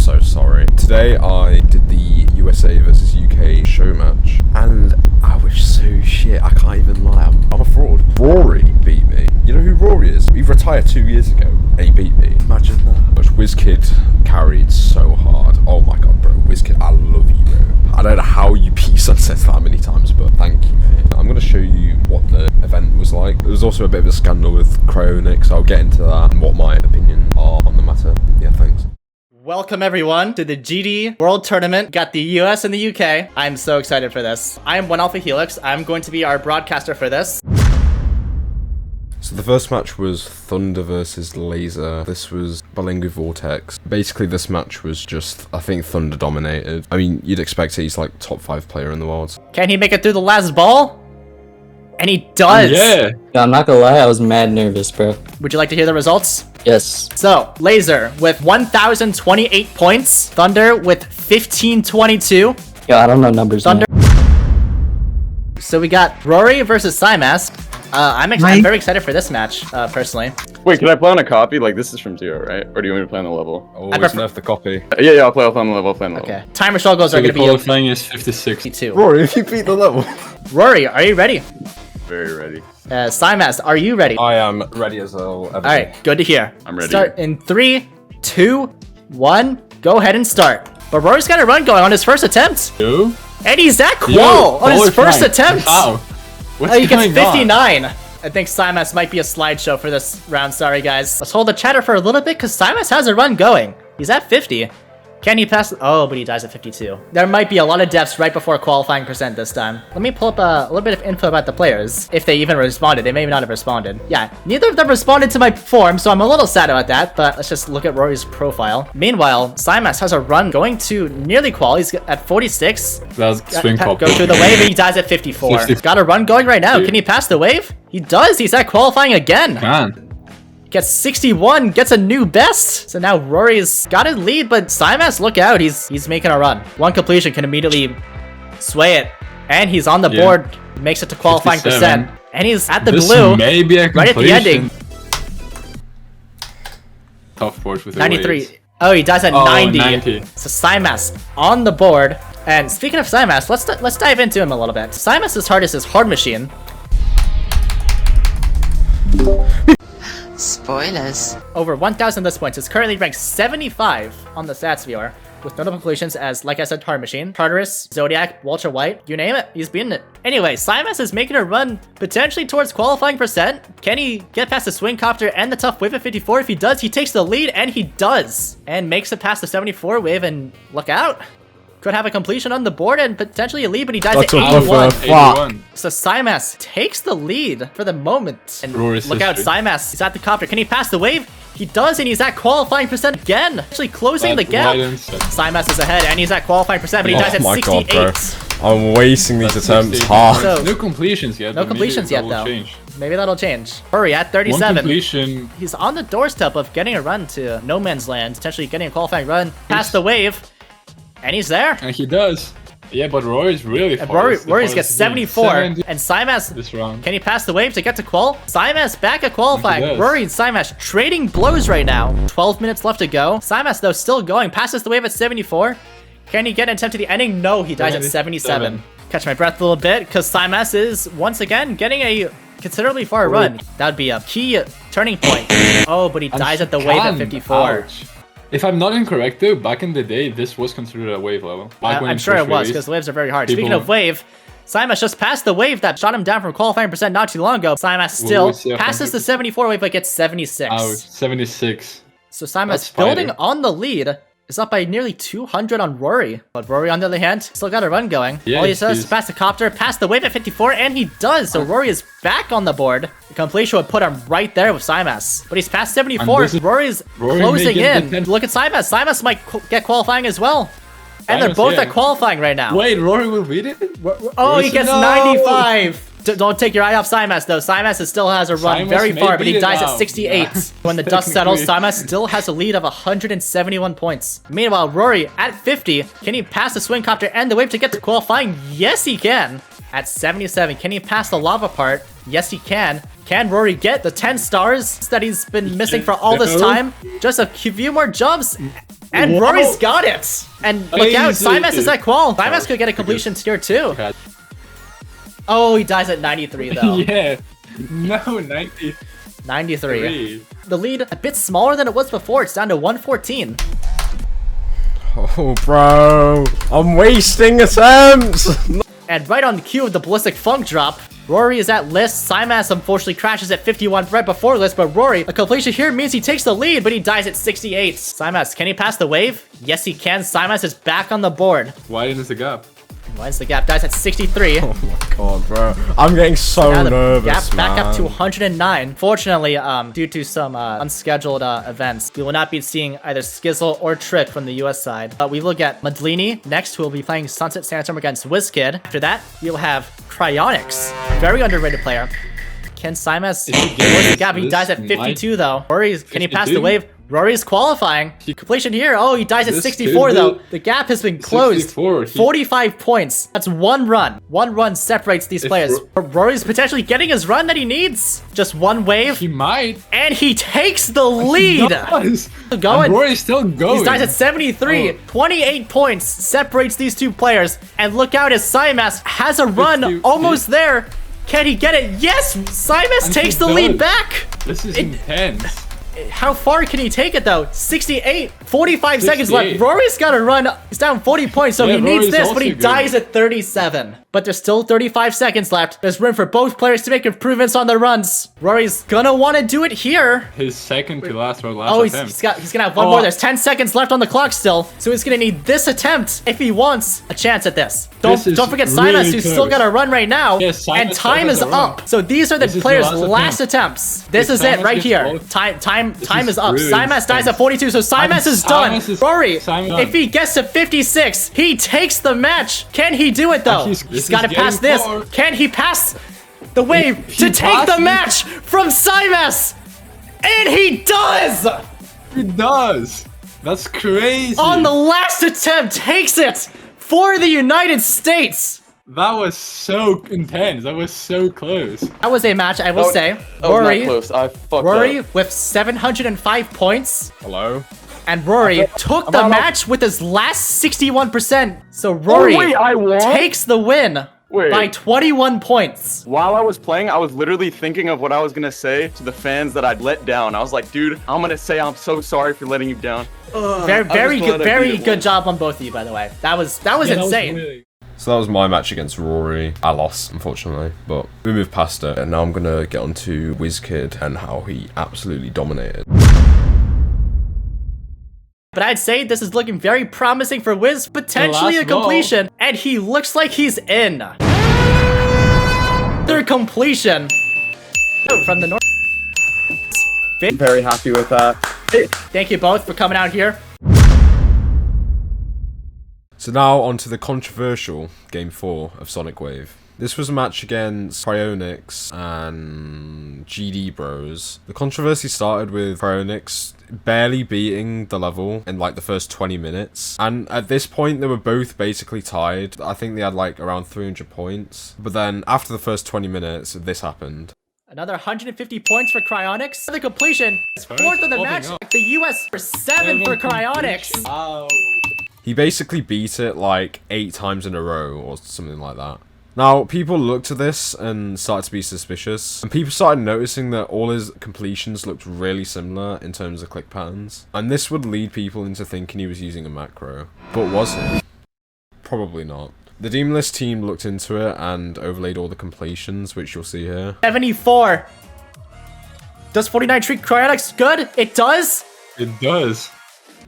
so sorry. Today I did the USA versus UK show match, and I was so shit, I can't even lie, I'm a fraud. Rory beat me. You know who Rory is? He retired 2 years ago, and he beat me. Imagine that. But WizKid carried so hard. Oh my god, bro. WizKid, I love you, bro. I don't know how you beat Sunset that many times, but thank you, mate. I'm going to show you what the event was like. There was also a bit of a scandal with Cryonic, so I'll get into that and what my opinion are on the matter. Yeah, thanks. Welcome everyone to the GD World Tournament. Got the US and the UK. I'm so excited for this. I am 1 Alpha Helix. I'm going to be our broadcaster for this. So the first match was Thunder versus Laser. This was Balingu Vortex. Basically this match was just, I think Thunder dominated. I mean, you'd expect it, he's like top 5 player in the world. Can he make it through the last ball? And he does! Yeah! I'm not gonna lie, I was mad nervous, bro. Would you like to hear the results? Yes. So, Laser with 1,028 points. Thunder with 1,522. Yo, I don't know numbers, Thunder. So we got Rory versus Cymask. I'm very excited for this match, personally. Wait, can I play on a copy? Like, this is from 0, right? Or do you want me to play on the level? Always nerf the copy. Yeah, I'll play on the level. I'll play on the level. Okay. Timer struggles are going to be... qualifying is 56. 52. Rory, if you beat the level. Rory, are you ready? Very ready. Cymask, are you ready? I am ready as well. Alright, good to hear. I'm ready. Start in 3, 2, 1. Go ahead and start. But Rory's got a run going on his first attempt. Yo? And he's at qual on his first attempt. Wow. He gets 59. I think Cymask might be a slideshow for this round. Sorry, guys. Let's hold the chatter for a little bit because Cymask has a run going. He's at 50. Can he pass? Oh, but he dies at 52. There might be a lot of deaths right before qualifying percent this time. Let me pull up a little bit of info about the players. If they even responded. They may not have responded. Yeah, neither of them responded to my form, so I'm a little sad about that, but let's just look at Rory's profile. Meanwhile, Cymask has a run going to nearly qual. He's at 46. That's swing pop. Go through the wave and he dies at 54. 50. Got a run going right now. Can he pass the wave? He does. He's at qualifying again. Man. Gets 61, gets a new best. So now Rory's got a lead, but Cymask, look out. He's making a run. One completion can immediately sway it. And he's on the board, makes it to qualifying 57. percent. And he's at the This blue, may be a right at the ending. Tough force with the 93. waves. Oh, he dies at 90. 90. So Cymask on the board. And speaking of Cymask, let's dive into him a little bit. Cymask's hardest is Hard Machine. Spoilers. Over 1,000 list points. Is currently ranked 75 on the stats viewer, with notable conclusions as, like I said, Hard Machine, Polaris, Zodiac, Walter White, you name it, he's beating it. Anyway, Cymask is making a run potentially towards qualifying percent. Can he get past the Swing Copter and the Tough Wave at 54? If he does, he takes the lead, and he does. And makes it past the 74 wave, and look out. Could have a completion on the board and potentially a lead, but he dies at 81. So Cymask takes the lead for the moment. And look out, Cymask, he's at the copter. Can he pass the wave? He does, and he's at qualifying percent again. Actually closing the gap. Cymask is ahead, and he's at qualifying percent, but he dies at 68. God, bro. I'm wasting these attempts hard. So, no completions yet. No completions yet, though. Change. Maybe that'll change. Hurry, at 37. One completion. He's on the doorstep of getting a run to no man's land, potentially getting a qualifying run past the wave. And he's there. And he does. Yeah, but Rory's really fast. Rory's got 74. And Cymask, this round. Can he pass the wave to get to qual? Cymask back at qualifying. Rory and Cymask trading blows right now. 12 minutes left to go. Cymask, though, still going. Passes the wave at 74. Can he get an attempt to the ending? No, he dies at 77. Catch my breath a little bit, because Cymask is, once again, getting a considerably far run. That would be a key turning point. Oh, but he dies at the wave at 54. Ouch. If I'm not incorrect, though, back in the day, this was considered a wave level. I'm sure it was, because waves are very hard. Speaking of wave, Cymask just passed the wave that shot him down from qualifying percent not too long ago. Cymask still passes the 74 wave, but gets 76. Ouch, 76. So Cymask building on the lead is up by nearly 200 on Rory. But Rory, on the other hand, still got a run going. Yeah, all he does is pass the copter, pass the wave at 54, and he does. So Rory is back on the board. The completion would put him right there with Cymask. But he's past 74. Rory's closing in. Look at Cymask. Cymask might get qualifying as well. And they're both at qualifying right now. Wait, Rory will beat it? Oh, he gets 95. Don't take your eye off Cymask, though. Cymask still has a run very far, but he dies at 68. When the dust settles, Cymask still has a lead of 171 points. Meanwhile, Rory at 50. Can he pass the Swing Copter and the wave to get to qualifying? Yes, he can. At 77, can he pass the lava part? Yes, he can. Can Rory get the 10 stars that he's been missing for all this time? Just a few more jumps. And Whoa. Rory's got it! And look out, Crazy. Cymass is at qual. Cymass could get a completion tier too. Okay. Oh, he dies at 93 though. Yeah. No, 93. 93. The lead a bit smaller than it was before. It's down to 114. Oh, bro. I'm wasting attempts. And right on the cue of the Ballistic Funk drop, Rory is at list. Cymass unfortunately crashes at 51 right before list, but Rory, a completion here means he takes the lead, but he dies at 68. Cymass, can he pass the wave? Yes, he can. Cymass is back on the board. Widens the gap. Widens the gap, dies at 63. Oh my god, bro. I'm getting so Now the nervous, gap back man. up to 109. Fortunately, due to some unscheduled events, we will not be seeing either Skizzle or Trick from the US side. But we will get Madlini next, who will be playing Sunset Sandstorm against WizKid. After that, we will have Cryonics, very underrated player. Can Cymass close the gap? He dies at 52 though. Rory, can he pass the wave? Rory's qualifying. Completion here. Oh, he dies at 64 though. The gap has been closed. 45 points. That's one run. One run separates these players. Rory's potentially getting his run that he needs. Just one wave. He might. And he takes the lead. Going. Rory's still going. He dies at 73. Oh. 28 points separates these two players. And look out as Cymass has a run almost there. Can he get it? Yes! Cymass takes the lead back. This is intense. How far can he take it though? 68, 45 seconds 68. left. Rory's got to run. He's down 40 points, so Yeah, he needs Rory's this, also but he good. dies at 37. But there's still 35 seconds left. There's room for both players to make improvements on their runs. Rory's gonna want to do it here. His second to last or last Oh, attempt. he's gonna have one more. There's 10 seconds left on the clock still, so he's gonna need this attempt if he wants a chance at this. Don't forget Cymass, really who's close. still got to run right now, Yes, and Cymass time has is a run. up. So these are the This is the players' last last attempt. attempts. This If is it Cymass right gets here. both, Time is is up. really Cymass dies intense. at 42, so Cymass is done. Cymass is- Rory, Cymass if he gets to 56, he takes the match. Can he do it though? This He's is got to pass getting this. far. Can he pass the wave He to take the passes. match from Cymass? And he does! He does. That's crazy. On the last attempt, takes it for the United States. That was so intense. That was so close. That was a match, I will say. That was Rory, not close. I fucked Rory up. with 705 points. Hello? And Rory took the out of- match with his last 61%. So Rory wait, I won? takes the win Wait. by 21 points. While I was playing, I was literally thinking of what I was gonna say to the fans that I'd let down. I was like, dude, I'm gonna say I'm so sorry for letting you down. Very glad I good, very beat it good once. job on both of you, by the way. That was insane. So that was my match against Rory. I lost, unfortunately, but we moved past it. And now I'm gonna get on to WizKid and how he absolutely dominated. But I'd say this is looking very promising for Wiz, potentially a last ball. completion, and he looks like he's in. Third completion from the north. Very happy with that. Thank you both for coming out here. So now on to the controversial Game 4 of Sonic Wave. This was a match against Cryonics and GD Bros. The controversy started with Cryonics barely beating the level in like the first 20 minutes. And at this point, they were both basically tied. I think they had like around 300 points. But then after the first 20 minutes, this happened. Another 150 points for Cryonics. The completion is fourth of the match. up. The US for 7 for Cryonics. Wow. He basically beat it like 8 times in a row or something like that. Now, people looked at this and started to be suspicious, and people started noticing that all his completions looked really similar in terms of click patterns, and this would lead people into thinking he was using a macro. But was he? Probably not. The Demonless team looked into it and overlaid all the completions, which you'll see here. 74. Does 49 treat Cryonics good? It does? It does.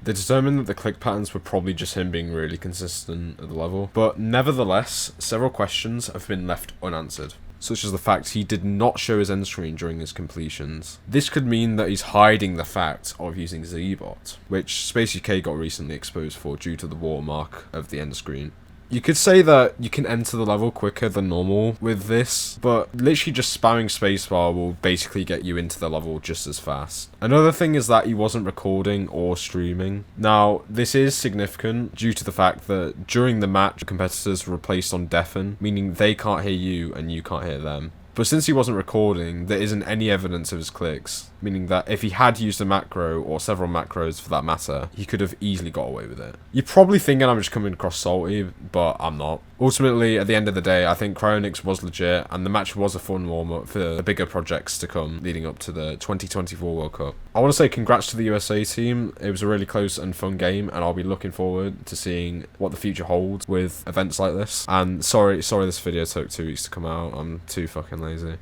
They determined that the click patterns were probably just him being really consistent at the level, but nevertheless, several questions have been left unanswered, such as the fact he did not show his end screen during his completions. This could mean that he's hiding the fact of using Z-Bot, which Space UK got recently exposed for due to the watermark of the end screen. You could say that you can enter the level quicker than normal with this, but literally just spamming spacebar will basically get you into the level just as fast. Another thing is that he wasn't recording or streaming. Now, this is significant due to the fact that during the match, competitors were placed on deafen, meaning they can't hear you and you can't hear them. But since he wasn't recording, there isn't any evidence of his clicks, meaning that if he had used a macro, or several macros for that matter, he could have easily got away with it. You're probably thinking I'm just coming across salty, but I'm not. Ultimately, at the end of the day, I think Cryonix was legit, and the match was a fun warm-up for the bigger projects to come leading up to the 2024 World Cup. I want to say congrats to the USA team. It was a really close and fun game, and I'll be looking forward to seeing what the future holds with events like this. And sorry this video took 2 weeks to come out. I'm too fucking lazy.